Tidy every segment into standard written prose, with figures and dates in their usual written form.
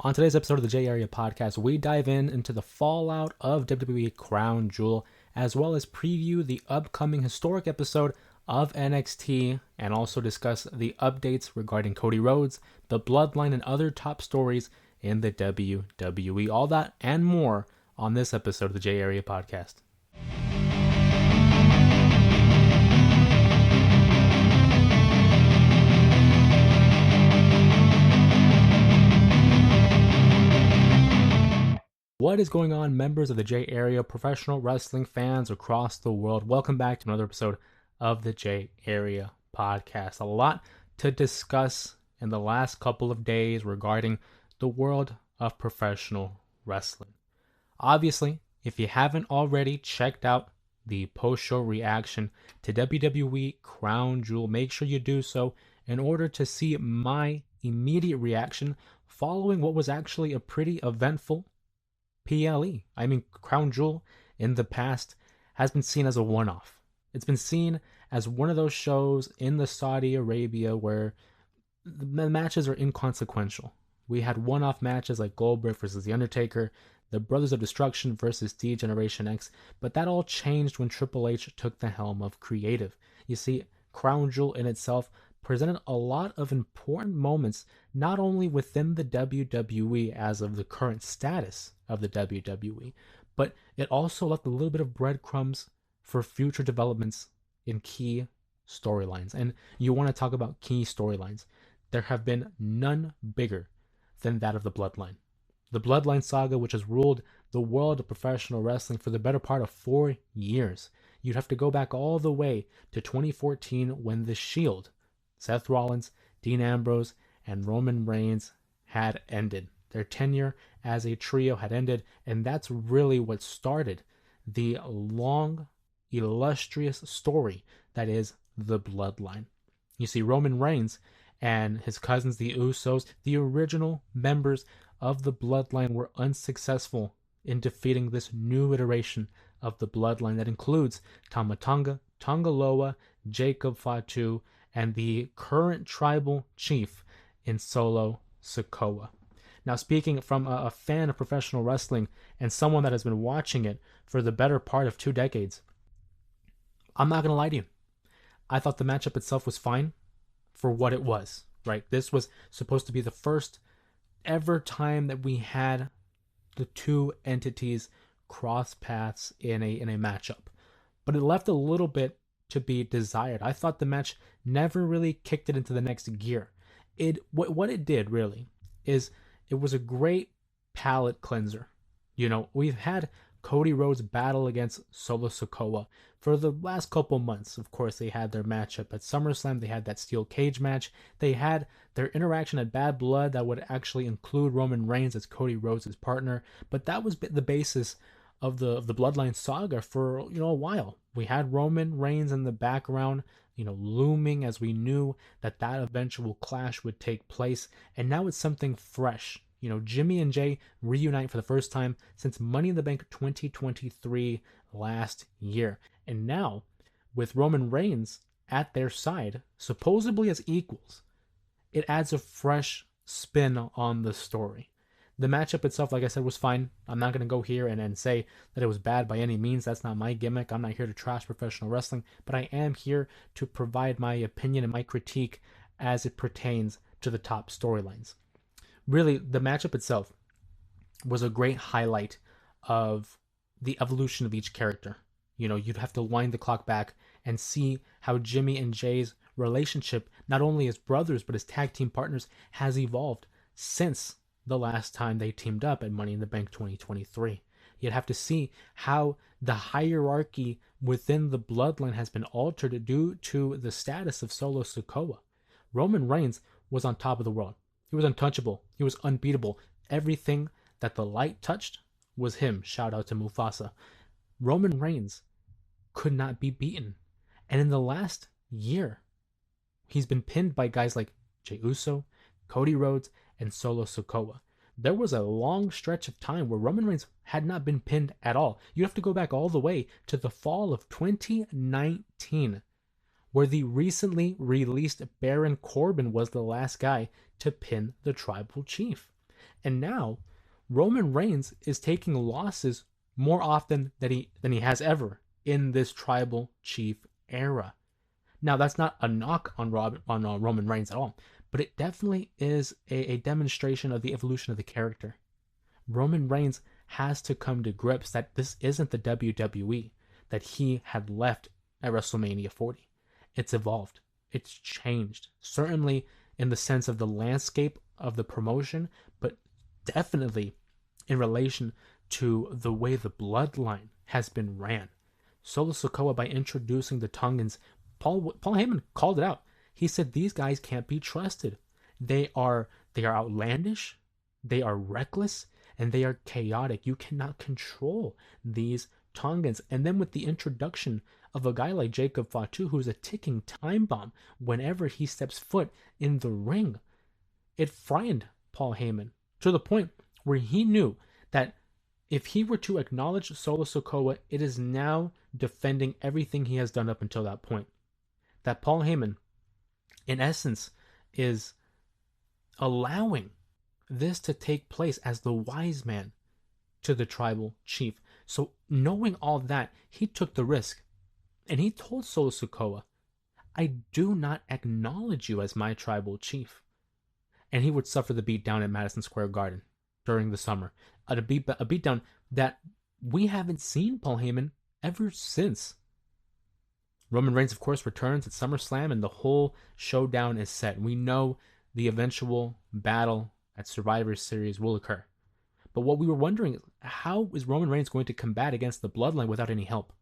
On today's episode of the J Area Podcast, we dive into the fallout of WWE Crown Jewel, as well as preview the upcoming historic episode of NXT, and also discuss the updates regarding Cody Rhodes, the Bloodline, and other top stories in the WWE. All that and more on this episode of the J Area Podcast. What is going on, members of the J Area, professional wrestling fans across the world? Welcome back to another episode of the J Area Podcast. A lot to discuss in the last couple of days regarding the world of professional wrestling. Obviously, if you haven't already checked out the post-show reaction to WWE Crown Jewel, make sure you do so in order to see my immediate reaction following what was actually a pretty eventful Crown Jewel in the past has been seen as a one-off. It's been seen as one of those shows in the Saudi Arabia where the matches are inconsequential. We had one-off matches like Goldberg versus The Undertaker, the Brothers of Destruction versus D-Generation X, but that all changed when Triple H took the helm of creative. You see, Crown Jewel in itself presented a lot of important moments, not only within the WWE as of the current status of the WWE, but it also left a little bit of breadcrumbs for future developments in key storylines. And you want to talk about key storylines. There have been none bigger than that of the Bloodline. The Bloodline saga, which has ruled the world of professional wrestling for the better part of 4 years. You'd have to go back all the way to 2014 when The Shield, Seth Rollins, Dean Ambrose, and Roman Reigns had ended. Their tenure as a trio had ended, and that's really what started the long, illustrious story that is the Bloodline. You see, Roman Reigns and his cousins, the Usos, the original members of the Bloodline, were unsuccessful in defeating this new iteration of the Bloodline that includes Tama Tonga, Tonga Loa, Jacob Fatu, and the current tribal chief in Solo Sikoa. Now, speaking from a fan of professional wrestling and someone that has been watching it for the better part of 2 decades, I'm not going to lie to you. I thought the matchup itself was fine for what it was, right? This was supposed to be the first ever time that we had the two entities cross paths in a matchup. But it left a little bit to be desired. I thought the match never really kicked it into the next gear. What it did really is it was a great palate cleanser. You know, we've had Cody Rhodes battle against Solo Sikoa for the last couple months. Of course, they had their matchup at SummerSlam. They had that steel cage match. They had their interaction at Bad Blood that would actually include Roman Reigns as Cody Rhodes' partner. But that was the basis of the Bloodline saga for a while. We had Roman Reigns in the background, looming as we knew that eventual clash would take place, and now it's something fresh. Jimmy and Jay reunite for the first time since Money in the Bank 2023 last year. And now, with Roman Reigns at their side, supposedly as equals, it adds a fresh spin on the story. The matchup itself, like I said, was fine. I'm not going to go here and say that it was bad by any means. That's not my gimmick. I'm not here to trash professional wrestling, but I am here to provide my opinion and my critique as it pertains to the top storylines. Really, the matchup itself was a great highlight of the evolution of each character. You'd have to wind the clock back and see how Jimmy and Jay's relationship, not only as brothers, but as tag team partners, has evolved since the last time they teamed up at Money in the Bank 2023. You'd have to see how the hierarchy within the Bloodline has been altered due to the status of Solo Sikoa. Roman Reigns was on top of the world. He was untouchable. He was unbeatable. Everything that the light touched was him. Shout out to Mufasa. Roman Reigns could not be beaten. And in the last year, he's been pinned by guys like Jey Uso, Cody Rhodes, and Solo Sikoa. There was a long stretch of time where Roman Reigns had not been pinned at all. You have to go back all the way to the fall of 2019, where the recently released Baron Corbin was the last guy to pin the tribal chief. And now Roman Reigns is taking losses more often than he has ever in this tribal chief era. Now that's not a knock on Roman Reigns at all, but it definitely is a demonstration of the evolution of the character. Roman Reigns has to come to grips that this isn't the WWE that he had left at WrestleMania 40. It's evolved. It's changed. Certainly in the sense of the landscape of the promotion, but definitely in relation to the way the bloodline has been ran. Solo Sikoa, by introducing the Tongans, Paul Heyman called it out. He said these guys can't be trusted. They are outlandish, they are reckless, and they are chaotic. You cannot control these Tongans. And then with the introduction of a guy like Jacob Fatu, who's a ticking time bomb whenever he steps foot in the ring, it frightened Paul Heyman to the point where he knew that if he were to acknowledge Solo Sikoa, it is now defending everything he has done up until that point. That Paul Heyman, in essence, is allowing this to take place as the wise man to the tribal chief. So knowing all that, he took the risk. And he told Solo Sikoa, I do not acknowledge you as my tribal chief. And he would suffer the beatdown at Madison Square Garden during the summer. A beatdown that we haven't seen Paul Heyman ever since. Roman Reigns, of course, returns at SummerSlam, and the whole showdown is set. We know the eventual battle at Survivor Series will occur. But what we were wondering is, how is Roman Reigns going to combat against the Bloodline without any help?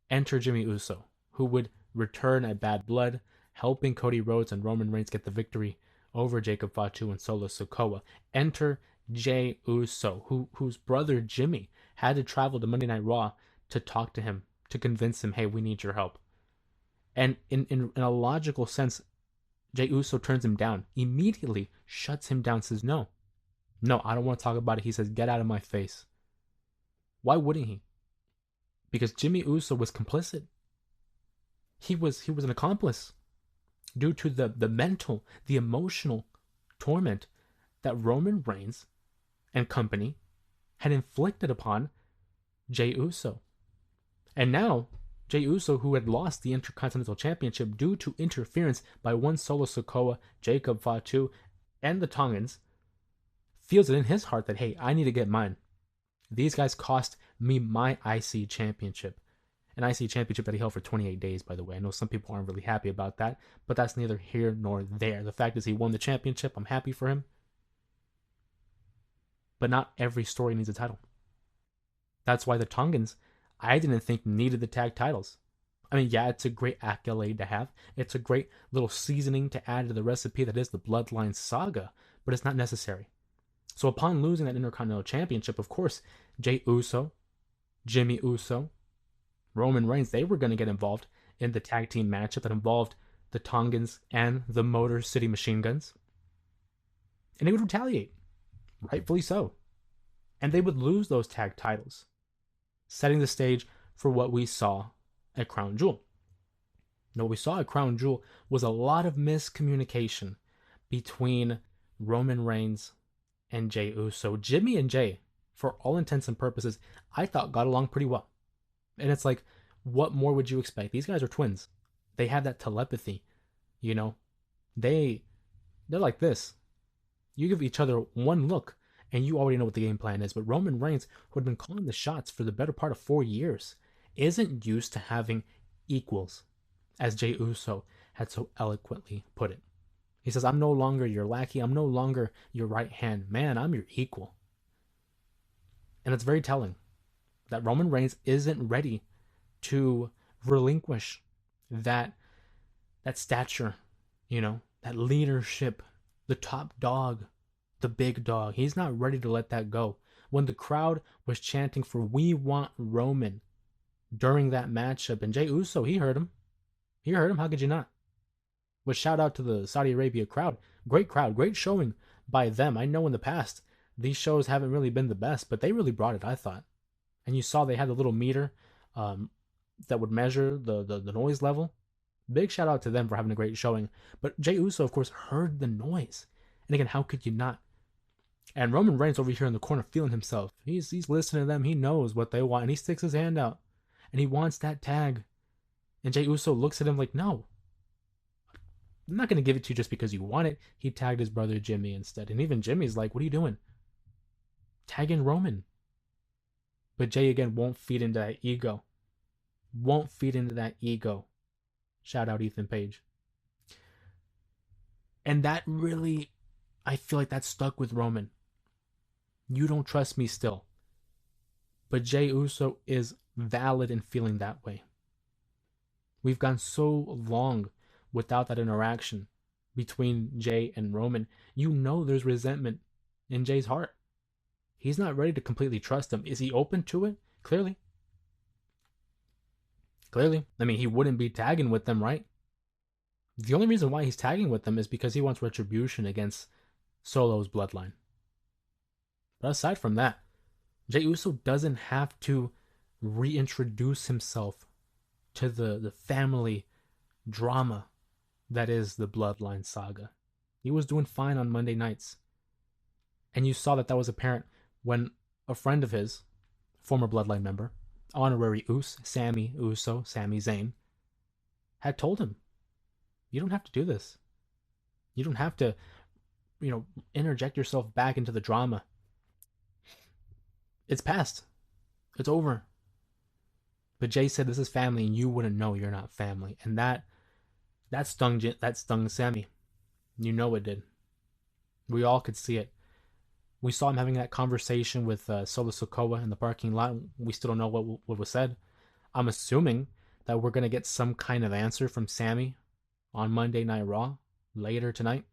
Enter Jimmy Uso, who would return at Bad Blood, helping Cody Rhodes and Roman Reigns get the victory over Jacob Fatu and Solo Sikoa. Enter Jey Uso, whose brother Jimmy had to travel to Monday Night Raw to talk to him, to convince him, hey, we need your help. And in a logical sense, Jey Uso turns him down, immediately shuts him down, says, no, I don't want to talk about it. He says, get out of my face. Why wouldn't he? Because Jimmy Uso was complicit. He was an accomplice due to the mental, the emotional torment that Roman Reigns and company had inflicted upon Jey Uso. And now, Jey Uso, who had lost the Intercontinental Championship due to interference by one Solo Sikoa, Jacob Fatu, and the Tongans, feels it in his heart that, hey, I need to get mine. These guys cost me my IC Championship. An IC Championship that he held for 28 days, by the way. I know some people aren't really happy about that, but that's neither here nor there. The fact is he won the championship. I'm happy for him. But not every story needs a title. That's why the Tongans, I didn't think, needed the tag titles. I mean, yeah, it's a great accolade to have. It's a great little seasoning to add to the recipe that is the Bloodline saga, but it's not necessary. So upon losing that Intercontinental Championship, of course, Jey Uso, Jimmy Uso, Roman Reigns, they were going to get involved in the tag team matchup that involved the Tongans and the Motor City Machine Guns. And they would retaliate. Rightfully so. And they would lose those tag titles, setting the stage for what we saw at Crown Jewel. Now, what we saw at Crown Jewel was a lot of miscommunication between Roman Reigns and Jey Uso. Jimmy and Jey, for all intents and purposes, I thought got along pretty well. And it's like, what more would you expect? These guys are twins. They have that telepathy, you know. They're like this. You give each other one look, and you already know what the game plan is. But Roman Reigns, who had been calling the shots for the better part of 4 years, isn't used to having equals, as Jey Uso had so eloquently put it. He says, I'm no longer your lackey. I'm no longer your right hand man. I'm your equal. And it's very telling that Roman Reigns isn't ready to relinquish that stature, that leadership, the top dog, the big dog. He's not ready to let that go. When the crowd was chanting for "We want Roman" during that matchup, and Jey Uso, he heard him. How could you not? But shout out to the Saudi Arabia crowd, great showing by them. I know in the past these shows haven't really been the best, but they really brought it, I thought. And you saw they had the little meter that would measure the noise level. Big shout out to them for having a great showing. But Jey Uso, of course, heard the noise. And again, how could you not? And Roman Reigns over here in the corner feeling himself. He's listening to them. He knows what they want. And he sticks his hand out. And he wants that tag. And Jey Uso looks at him like, no. I'm not going to give it to you just because you want it. He tagged his brother Jimmy instead. And even Jimmy's like, what are you doing? Tagging Roman. But Jey again won't feed into that ego. Won't feed into that ego. Shout out Ethan Page. And that really, I feel like that stuck with Roman. You don't trust me still. But Jey Uso is valid in feeling that way. We've gone so long without that interaction between Jey and Roman. You know there's resentment in Jey's heart. He's not ready to completely trust him. Is he open to it? Clearly. Clearly. I mean, he wouldn't be tagging with them, right? The only reason why he's tagging with them is because he wants retribution against Solo's bloodline. But aside from that, Jey Uso doesn't have to reintroduce himself to the family drama that is the Bloodline saga. He was doing fine on Monday nights. And you saw that was apparent when a friend of his, former Bloodline member, honorary Us, Sami Uso, Sami Zayn, had told him, you don't have to do this. You don't have to, interject yourself back into the drama. It's past. It's over. But Jey said this is family and you wouldn't know you're not family. And that stung Sami. You know it did. We all could see it. We saw him having that conversation with Solo Sikoa in the parking lot. We still don't know what was said. I'm assuming that we're going to get some kind of answer from Sami on Monday Night Raw later tonight.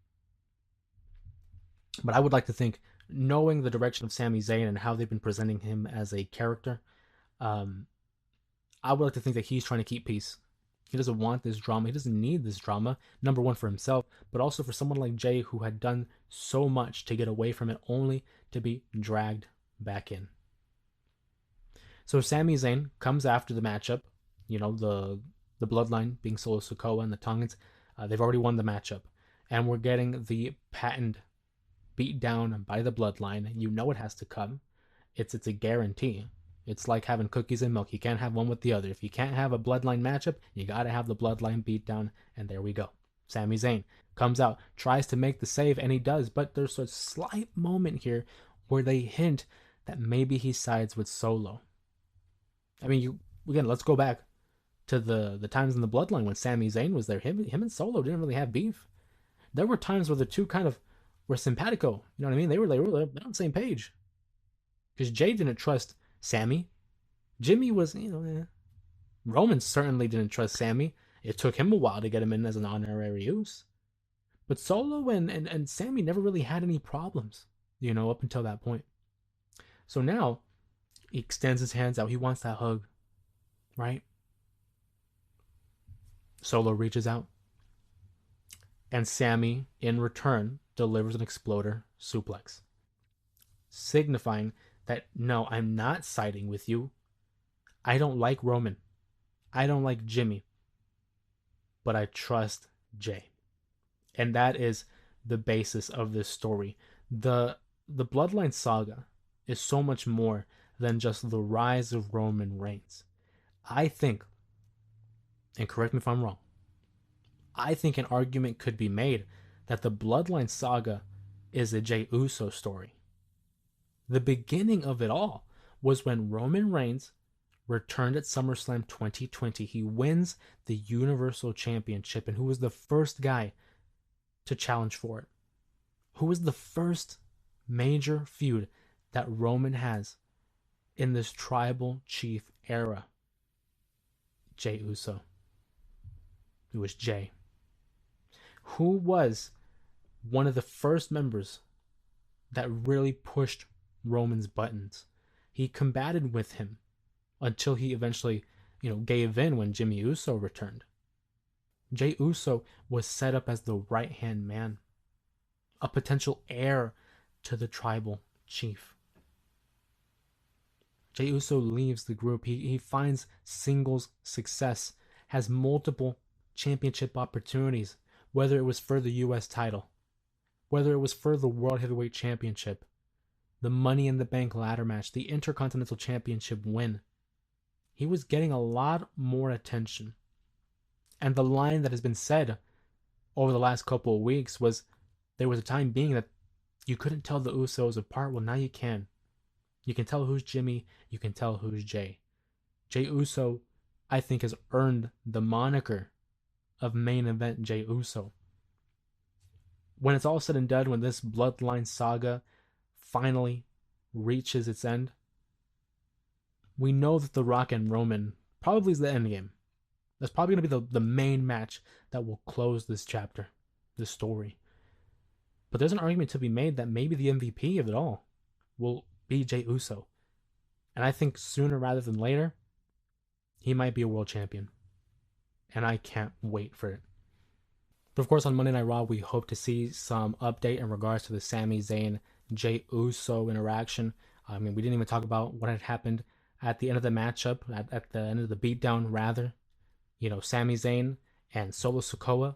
But I would like to think, knowing the direction of Sami Zayn and how they've been presenting him as a character, I would like to think that he's trying to keep peace. He doesn't want this drama. He doesn't need this drama. Number one, for himself, but also for someone like Jey who had done so much to get away from it only to be dragged back in. So Sami Zayn comes after the matchup. The Bloodline being Solo Sikoa and the Tongans. They've already won the matchup. And we're getting the patent beat down by the Bloodline. You know it has to come. It's a guarantee. It's like having cookies and milk. You can't have one with the other. If you can't have a Bloodline matchup, you got to have the Bloodline beatdown. And there we go. Sami Zayn comes out, tries to make the save, and he does. But there's a slight moment here where they hint that maybe he sides with Solo. I mean, let's go back to the times in the Bloodline when Sami Zayn was there. Him and Solo didn't really have beef. There were times where the two kind of were simpatico. You know what I mean? They were on the same page. Because Jey didn't trust Sami. Jimmy was, Roman certainly didn't trust Sami. It took him a while to get him in as an honorary use. But Solo and Sami never really had any problems, up until that point. So now, he extends his hands out. He wants that hug, right? Solo reaches out. And Sami, in return, delivers an exploder suplex, signifying that, no, I'm not siding with you. I don't like Roman. I don't like Jimmy. But I trust Jey. And that is the basis of this story. The Bloodline saga is so much more than just the rise of Roman Reigns. I think, and correct me if I'm wrong, I think an argument could be made that the Bloodline saga is a Jey Uso story. The beginning of it all was when Roman Reigns returned at SummerSlam 2020. He wins the Universal Championship. And who was the first guy to challenge for it? Who was the first major feud that Roman has in this tribal chief era? Jey Uso. It was Jey. Who was one of the first members that really pushed Roman's buttons? He combated with him until he eventually, gave in when Jimmy Uso returned. Jey Uso was set up as the right-hand man, a potential heir to the tribal chief. Jey Uso leaves the group. He finds singles success, has multiple championship opportunities, whether it was for the U.S. title, whether it was for the World Heavyweight Championship. the Money in the Bank ladder match, the Intercontinental Championship win. He was getting a lot more attention. And the line that has been said over the last couple of weeks was there was a time being that you couldn't tell the Usos apart. Well, now you can. You can tell who's Jimmy. You can tell who's Jay. Jay Uso, I think, has earned the moniker of main event Jay Uso. When it's all said and done, when this Bloodline saga finally reaches its end, we know that The Rock and Roman probably is the end game. That's probably going to be the main match that will close this chapter, this story. But there's an argument to be made that maybe the MVP of it all will be Jey Uso. And I think sooner rather than later, he might be a world champion. And I can't wait for it. But of course, on Monday Night Raw, we hope to see some update in regards to the Sami Zayn, Jey Uso interaction. I mean, we didn't even talk about what had happened at the end of the matchup, at the end of the beatdown, rather. You know, Sami Zayn and Solo Sikoa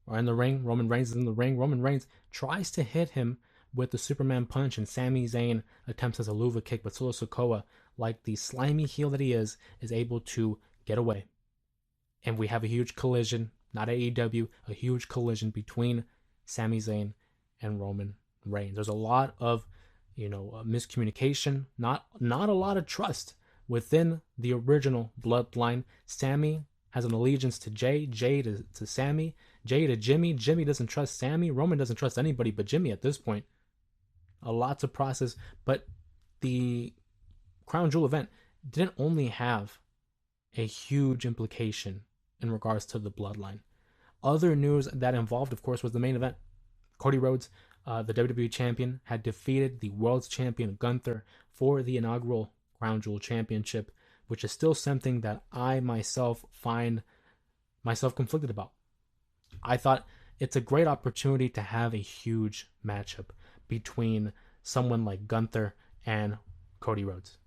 are in the ring. Roman Reigns is in the ring. Roman Reigns tries to hit him with the Superman punch, and Sami Zayn attempts as a luva kick, but Solo Sikoa, like the slimy heel that he is able to get away. And we have a huge collision, not AEW, a huge collision between Sami Zayn and Roman Reigns. There's a lot of, miscommunication, not a lot of trust within the original Bloodline. Sami has an allegiance to Jay, Jay to Sami, Jay to Jimmy. Jimmy doesn't trust Sami. Roman doesn't trust anybody but Jimmy at this point. A lot to process, but the Crown Jewel event didn't only have a huge implication in regards to the Bloodline. Other news that involved, of course, was the main event. Cody Rhodes, the WWE champion, had defeated the world's champion Gunther for the inaugural Crown Jewel Championship, which is still something that I myself find myself conflicted about. I thought it's a great opportunity to have a huge matchup between someone like Gunther and Cody Rhodes.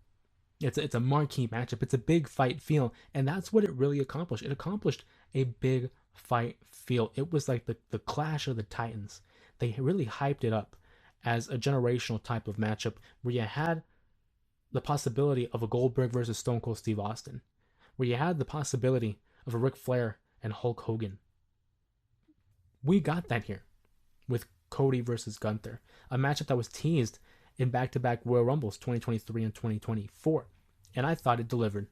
It's a marquee matchup. It's a big fight feel, and that's what it really accomplished. It accomplished a big fight feel. It was like the clash of the titans. They really hyped it up as a generational type of matchup where you had the possibility of a Goldberg versus Stone Cold Steve Austin, where you had the possibility of a Ric Flair and Hulk Hogan. We got that here with Cody versus Gunther, a matchup that was teased in back-to-back Royal Rumbles 2023 and 2024, and I thought it delivered.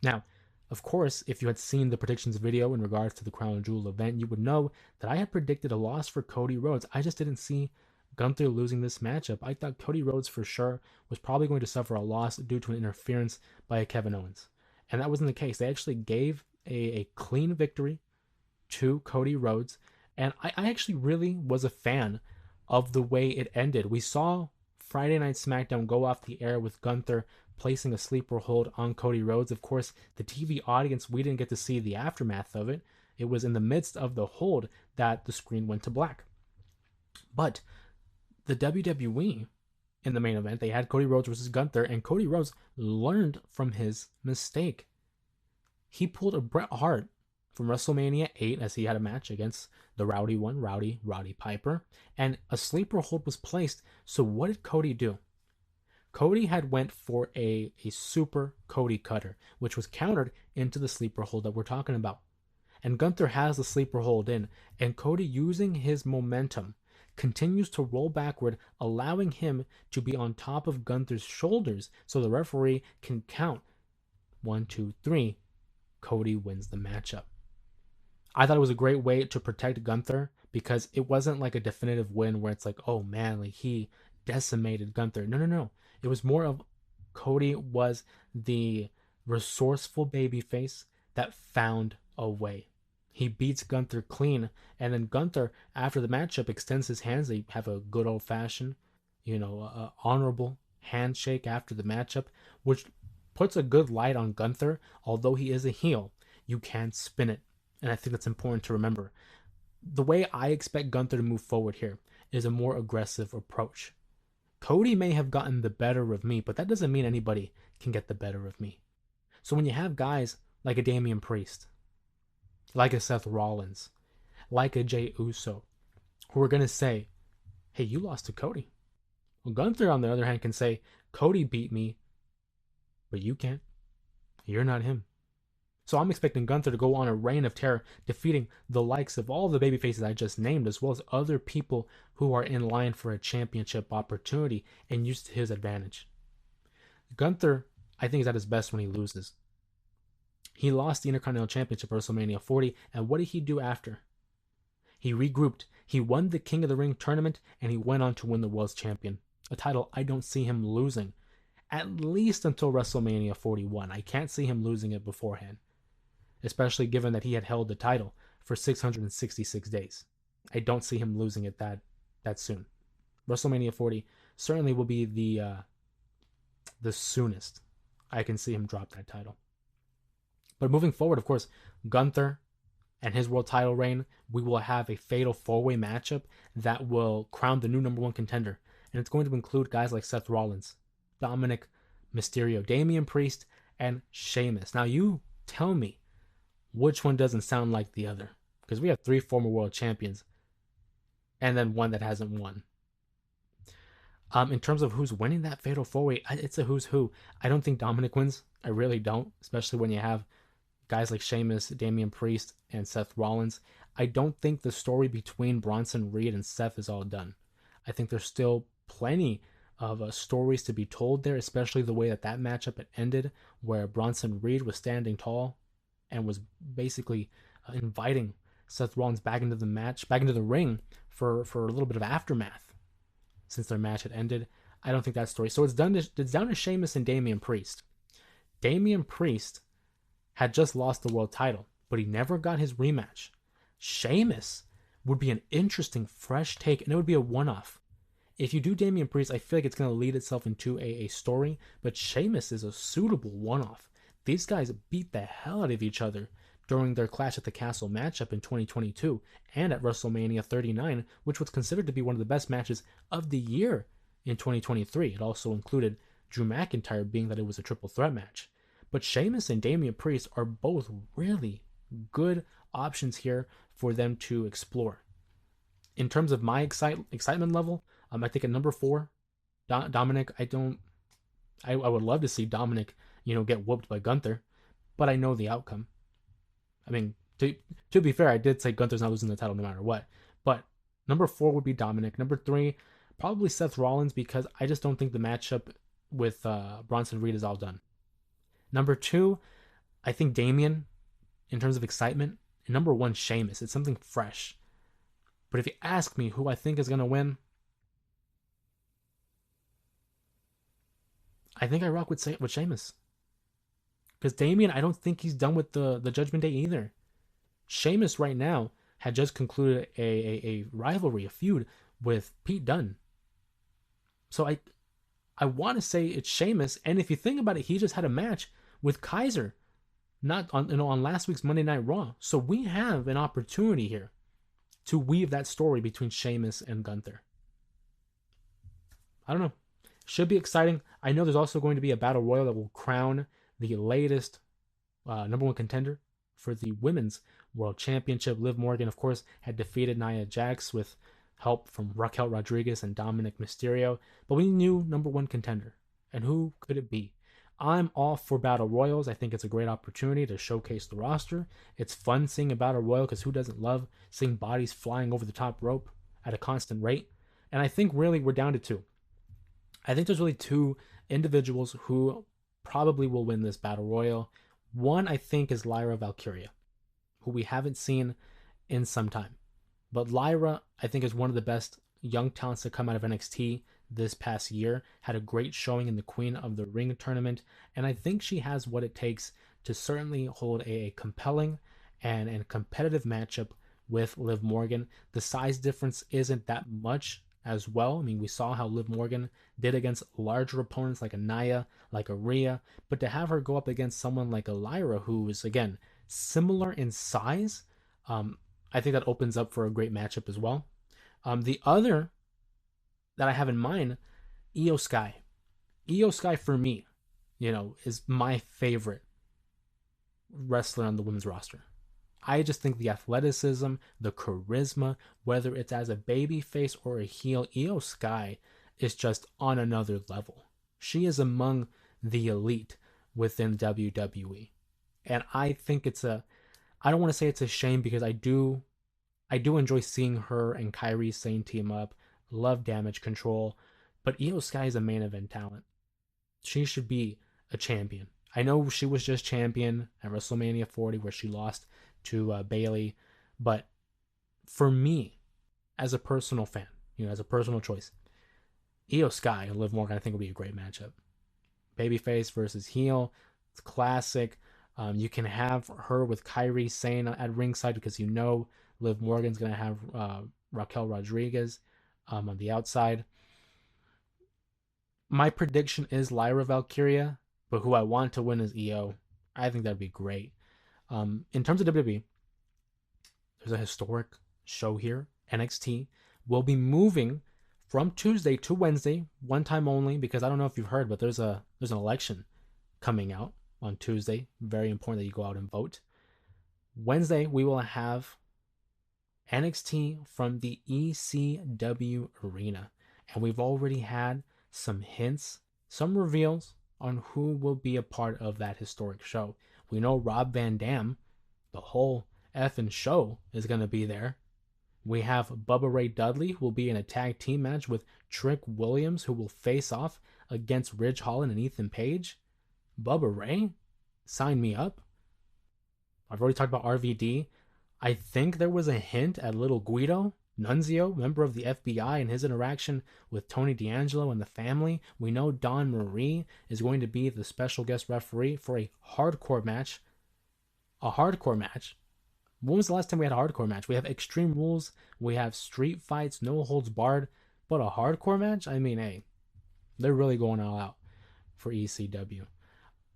Now, of course, if you had seen the predictions video in regards to the Crown Jewel event, you would know that I had predicted a loss for Cody Rhodes. I just didn't see Gunther losing this matchup. I thought Cody Rhodes for sure was probably going to suffer a loss due to an interference by Kevin Owens, and that wasn't the case. They actually gave a clean victory to Cody Rhodes, and I actually really was a fan of the way it ended. We saw Friday Night SmackDown go off the air with Gunther placing a sleeper hold on Cody Rhodes. Of course, the TV audience, we didn't get to see the aftermath of it. It was in the midst of the hold that the screen went to black. But the WWE, in the main event, they had Cody Rhodes versus Gunther, and Cody Rhodes learned from his mistake. He pulled a Bret Hart from WrestleMania 8 as he had a match against the Rowdy one, Roddy Piper, and a sleeper hold was placed. So what did Cody do? Cody had went for a super Cody cutter, which was countered into the sleeper hold that we're talking about. And Gunther has the sleeper hold in, and Cody, using his momentum, continues to roll backward, allowing him to be on top of Gunther's shoulders so the referee can count 1, 2, 3. Cody wins the matchup. I thought it was a great way to protect Gunther because it wasn't like a definitive win where it's like, oh man, like he decimated Gunther. No. It was more of Cody was the resourceful babyface that found a way. He beats Gunther clean, and then Gunther, after the matchup, extends his hands. They have a good old-fashioned, honorable handshake after the matchup, which puts a good light on Gunther. Although he is a heel, you can't spin it. And I think that's important to remember. The way I expect Gunther to move forward here is a more aggressive approach. Cody may have gotten the better of me, but that doesn't mean anybody can get the better of me. So when you have guys like a Damian Priest, like a Seth Rollins, like a Jey Uso, who are going to say, hey, you lost to Cody. Well, Gunther, on the other hand, can say, Cody beat me, but you can't. You're not him. So I'm expecting Gunther to go on a reign of terror, defeating the likes of all the babyfaces I just named, as well as other people who are in line for a championship opportunity and use to his advantage. Gunther, I think, is at his best when he loses. He lost the Intercontinental Championship at WrestleMania 40, and what did he do after? He regrouped, he won the King of the Ring tournament, and he went on to win the World's Champion. A title I don't see him losing, at least until WrestleMania 41. I can't see him losing it beforehand, especially given that he had held the title for 666 days. I don't see him losing it that soon. WrestleMania 40 certainly will be the soonest I can see him drop that title. But moving forward, of course, Gunther and his world title reign, we will have a fatal four-way matchup that will crown the new number one contender. And it's going to include guys like Seth Rollins, Dominic Mysterio, Damian Priest, and Sheamus. Now you tell me which one doesn't sound like the other. Because we have 3 former world champions and then one that hasn't won. In terms of who's winning that fatal four-way, it's a who's who. I don't think Dominic wins. I really don't, especially when you have guys like Sheamus, Damian Priest, and Seth Rollins. I don't think the story between Bronson Reed and Seth is all done. I think there's still plenty of stories to be told there, especially the way that matchup had ended, where Bronson Reed was standing tall and was basically inviting Seth Rollins back into the ring for a little bit of aftermath since their match had ended. I don't think that story. So it's down to Sheamus and Damian Priest. Damian Priest had just lost the world title, but he never got his rematch. Sheamus would be an interesting, fresh take, and it would be a one-off. If you do Damian Priest, I feel like it's going to lead itself into a story, but Sheamus is a suitable one-off. These guys beat the hell out of each other during their Clash at the Castle matchup in 2022 and at WrestleMania 39, which was considered to be one of the best matches of the year in 2023. It also included Drew McIntyre, being that it was a triple threat match. But Sheamus and Damian Priest are both really good options here for them to explore. In terms of my excitement level, I think at number 4, Dominic, I would love to see Dominic, get whooped by Gunther, but I know the outcome. I mean, to be fair, I did say Gunther's not losing the title no matter what. But number 4 would be Dominic. Number 3, probably Seth Rollins, because I just don't think the matchup with Bronson Reed is all done. Number 2, I think Damian, in terms of excitement. And number 1, Sheamus. It's something fresh. But if you ask me who I think is going to win, I think I rock with Sheamus. Because Damian, I don't think he's done with the Judgment Day either. Sheamus right now had just concluded a rivalry, a feud with Pete Dunne. So I want to say it's Sheamus. And if you think about it, he just had a match with Kaiser, not on last week's Monday Night Raw. So we have an opportunity here to weave that story between Sheamus and Gunther. I don't know. Should be exciting. I know there's also going to be a battle royal that will crown the latest number 1 contender for the Women's World Championship. Liv Morgan, of course, had defeated Nia Jax with help from Raquel Rodriguez and Dominic Mysterio. But we knew number 1 contender. And who could it be? I'm all for battle royals. I think it's a great opportunity to showcase the roster. It's fun seeing a battle royal because who doesn't love seeing bodies flying over the top rope at a constant rate? And I think really we're down to 2. I think there's really 2 individuals who probably will win this battle royal. One, I think, is Lyra Valkyria, who we haven't seen in some time. But Lyra, I think, is one of the best young talents to come out of NXT this past year. Had a great showing in the Queen of the Ring tournament, and I think she has what it takes to certainly hold a compelling and competitive matchup with Liv Morgan. The size difference isn't that much as well. I mean, we saw how Liv Morgan did against larger opponents like a Nia, like a Rhea, but to have her go up against someone like a Lyra, who is, again, similar in size, I think that opens up for a great matchup as well. The other that I have in mind, Io Sky. Io Sky, for me, is my favorite wrestler on the women's roster. I just think the athleticism, the charisma, whether it's as a baby face or a heel, Io Sky is just on another level. She is among the elite within WWE. And I think I don't want to say it's a shame because I do enjoy seeing her and Kairi Sane team up. Love Damage Control, but Io Sky is a main event talent. She should be a champion. I know she was just champion at WrestleMania 40 where she lost to Bailey, but for me, as a personal fan, as a personal choice, Io Sky and Liv Morgan I think would be a great matchup. Babyface versus heel, it's classic. You can have her with Kairi Sane at ringside because Liv Morgan's gonna have Raquel Rodriguez on the outside. My prediction is Lyra Valkyria, but who I want to win is Io. I think that'd be great. In terms of WWE, there's a historic show here. NXT will be moving from Tuesday to Wednesday, one time only, because I don't know if you've heard, but there's an election coming out on Tuesday. Very important that you go out and vote. Wednesday, we will have NXT from the ECW Arena. And we've already had some hints, some reveals on who will be a part of that historic show. We know Rob Van Dam, the whole effing show, is going to be there. We have Bubba Ray Dudley, who will be in a tag team match with Trick Williams, who will face off against Ridge Holland and Ethan Page. Bubba Ray? Sign me up. I've already talked about RVD. I think there was a hint at Little Guido, Nunzio, member of the FBI, and his interaction with Tony D'Angelo and the family. We know Don Marie is going to be the special guest referee for a hardcore match. A hardcore match? When was the last time we had a hardcore match? We have Extreme Rules, we have street fights, no holds barred, but a hardcore match? I mean, hey, they're really going all out for ECW.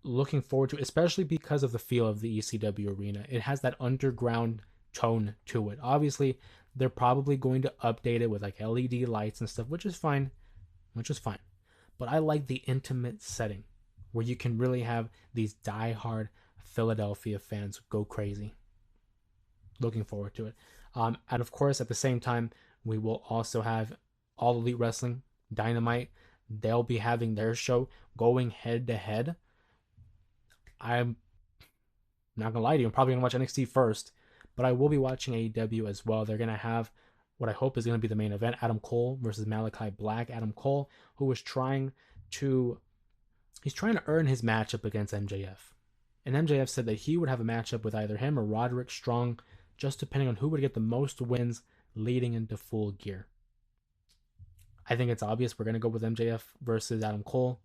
Looking forward to it, especially because of the feel of the ECW Arena. It has that underground tone to it. Obviously, they're probably going to update it with like LED lights and stuff, which is fine. But I like the intimate setting where you can really have these diehard Philadelphia fans go crazy. Looking forward to it. And of course, at the same time, we will also have All Elite Wrestling, Dynamite. They'll be having their show going head to head. I'm not gonna lie to you, I'm probably gonna watch NXT first, but I will be watching AEW as well. They're gonna have what I hope is gonna be the main event: Adam Cole versus Malakai Black. Adam Cole, who was trying to earn his matchup against MJF, and MJF said that he would have a matchup with either him or Roderick Strong, just depending on who would get the most wins leading into Full Gear. I think it's obvious we're gonna go with MJF versus Adam Cole,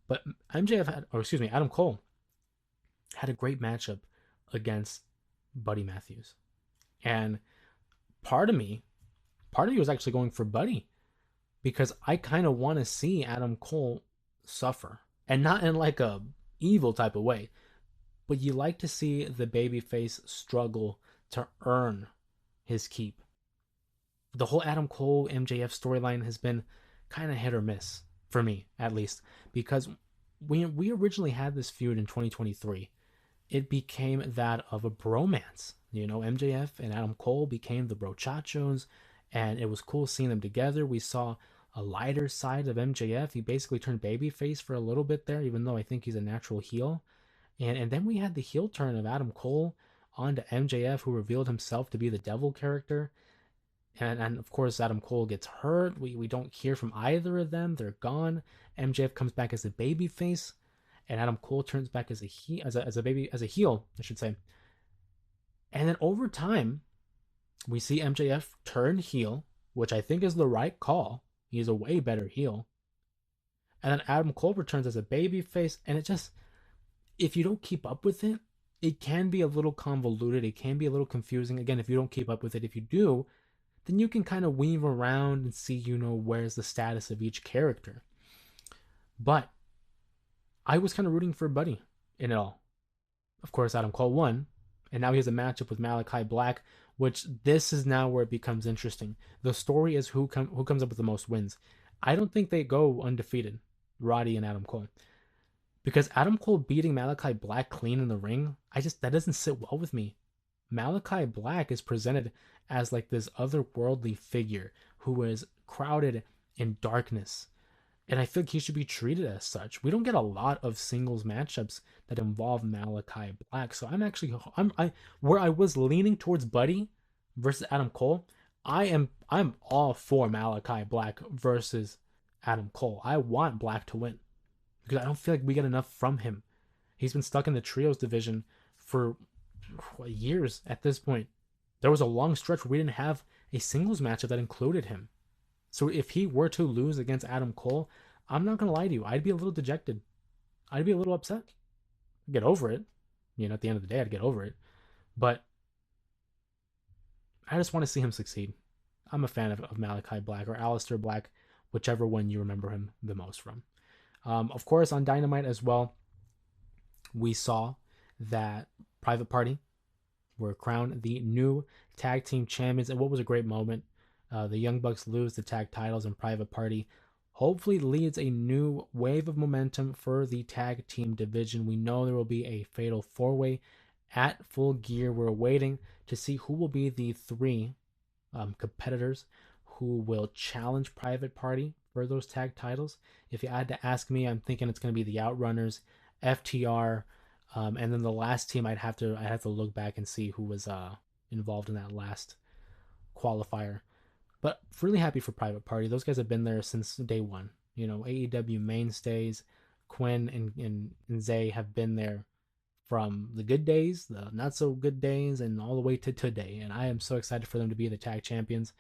but Adam Cole had a great matchup against Buddy Matthews. And part of me was actually going for Buddy because I kind of want to see Adam Cole suffer, and not in like a evil type of way, but you like to see the babyface struggle to earn his keep. The whole Adam Cole MJF storyline has been kind of hit or miss for me, at least, because we originally had this feud in 2023. It became that of a bromance. MJF and Adam Cole became the brochachos, and it was cool seeing them together. We saw a lighter side of MJF. He basically turned babyface for a little bit there, even though I think he's a natural heel. And then we had the heel turn of Adam Cole onto MJF, who revealed himself to be the devil character. And of course, Adam Cole gets hurt. We don't hear from either of them. They're gone. MJF comes back as a babyface, and Adam Cole turns back as a heel, I should say. And then over time, we see MJF turn heel, which I think is the right call. He's a way better heel. And then Adam Cole returns as a babyface, and it just, if you don't keep up with it, it can be a little convoluted. It can be a little confusing. Again, if you don't keep up with it, if you do, then you can kind of weave around and see, where's the status of each character. But I was kind of rooting for Buddy in it all. Of course, Adam Cole won, and now he has a matchup with Malakai Black, which this is now where it becomes interesting. The story is who comes up with the most wins. I don't think they go undefeated, Roddy and Adam Cole. Because Adam Cole beating Malakai Black clean in the ring, that doesn't sit well with me. Malakai Black is presented as like this otherworldly figure who is crowded in darkness, And I feel like he should be treated as such. We don't get a lot of singles matchups that involve Malakai Black. So where I was leaning towards Buddy versus Adam Cole, I'm all for Malakai Black versus Adam Cole. I want Black to win because I don't feel like we get enough from him. He's been stuck in the trios division for years at this point. There was a long stretch where we didn't have a singles matchup that included him. So if he were to lose against Adam Cole, I'm not going to lie to you, I'd be a little dejected. I'd be a little upset. I'd get over it. At the end of the day, I'd get over it. But I just want to see him succeed. I'm a fan of Malakai Black or Aleister Black, whichever one you remember him the most from. Of course, on Dynamite as well, we saw that Private Party were crowned the new tag team champions. And what was a great moment. The Young Bucks lose the tag titles, and Private Party hopefully leads a new wave of momentum for the tag team division. We know there will be a fatal four-way at Full Gear. We're waiting to see who will be the three competitors who will challenge Private Party for those tag titles. If you had to ask me, I'm thinking it's going to be the Outrunners, FTR, and then the last team I'd have to look back and see who was involved in that last qualifier. But really happy for Private Party. Those guys have been there since day one. AEW mainstays, Quinn and Zay have been there from the good days, the not so good days, and all the way to today. And I am so excited for them to be the tag champions.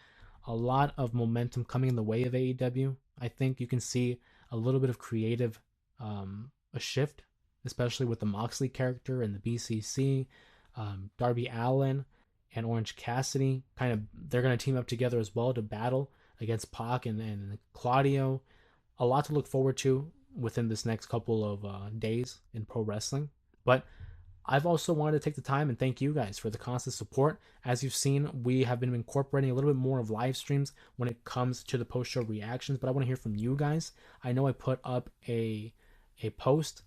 A lot of momentum coming in the way of AEW. I think you can see a little bit of creative a shift, especially with the Moxley character and the BCC, Darby Allin and Orange Cassidy. They're going to team up together as well to battle against Pac and Claudio. A lot to look forward to within this next couple of days in pro wrestling. But I've also wanted to take the time and thank you guys for the constant support. As you've seen, we have been incorporating a little bit more of live streams when it comes to the post-show reactions, but I want to hear from you guys. I know I put up a post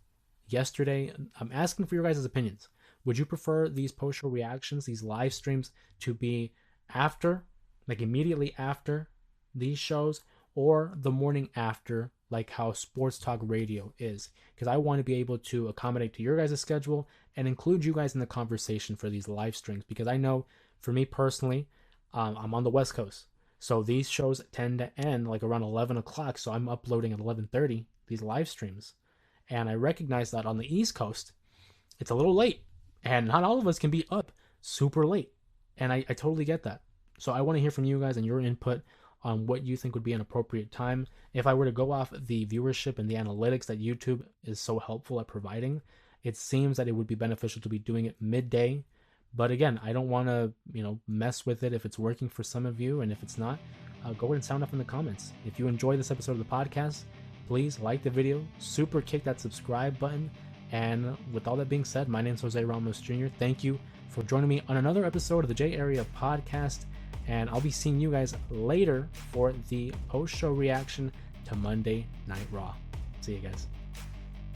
yesterday. I'm asking for your guys' opinions. Would you prefer these post-show reactions, these live streams, to be after, like immediately after these shows, or the morning after, like how Sports Talk Radio is? Because I want to be able to accommodate to your guys' schedule and include you guys in the conversation for these live streams. Because I know, for me personally, I'm on the West Coast, so these shows tend to end like around 11 o'clock. So I'm uploading at 11:30 these live streams, and I recognize that on the East Coast, it's a little late. And not all of us can be up super late. And I totally get that. So I want to hear from you guys and your input on what you think would be an appropriate time. If I were to go off the viewership and the analytics that YouTube is so helpful at providing, it seems that it would be beneficial to be doing it midday. But again, I don't want to, mess with it if it's working for some of you. And if it's not, go ahead and sound off in the comments. If you enjoy this episode of the podcast, please like the video, super kick that subscribe button. And with all that being said, my name is Jose Ramos Jr. Thank you for joining me on another episode of the J Area Podcast. And I'll be seeing you guys later for the post-show reaction to Monday Night Raw. See you guys.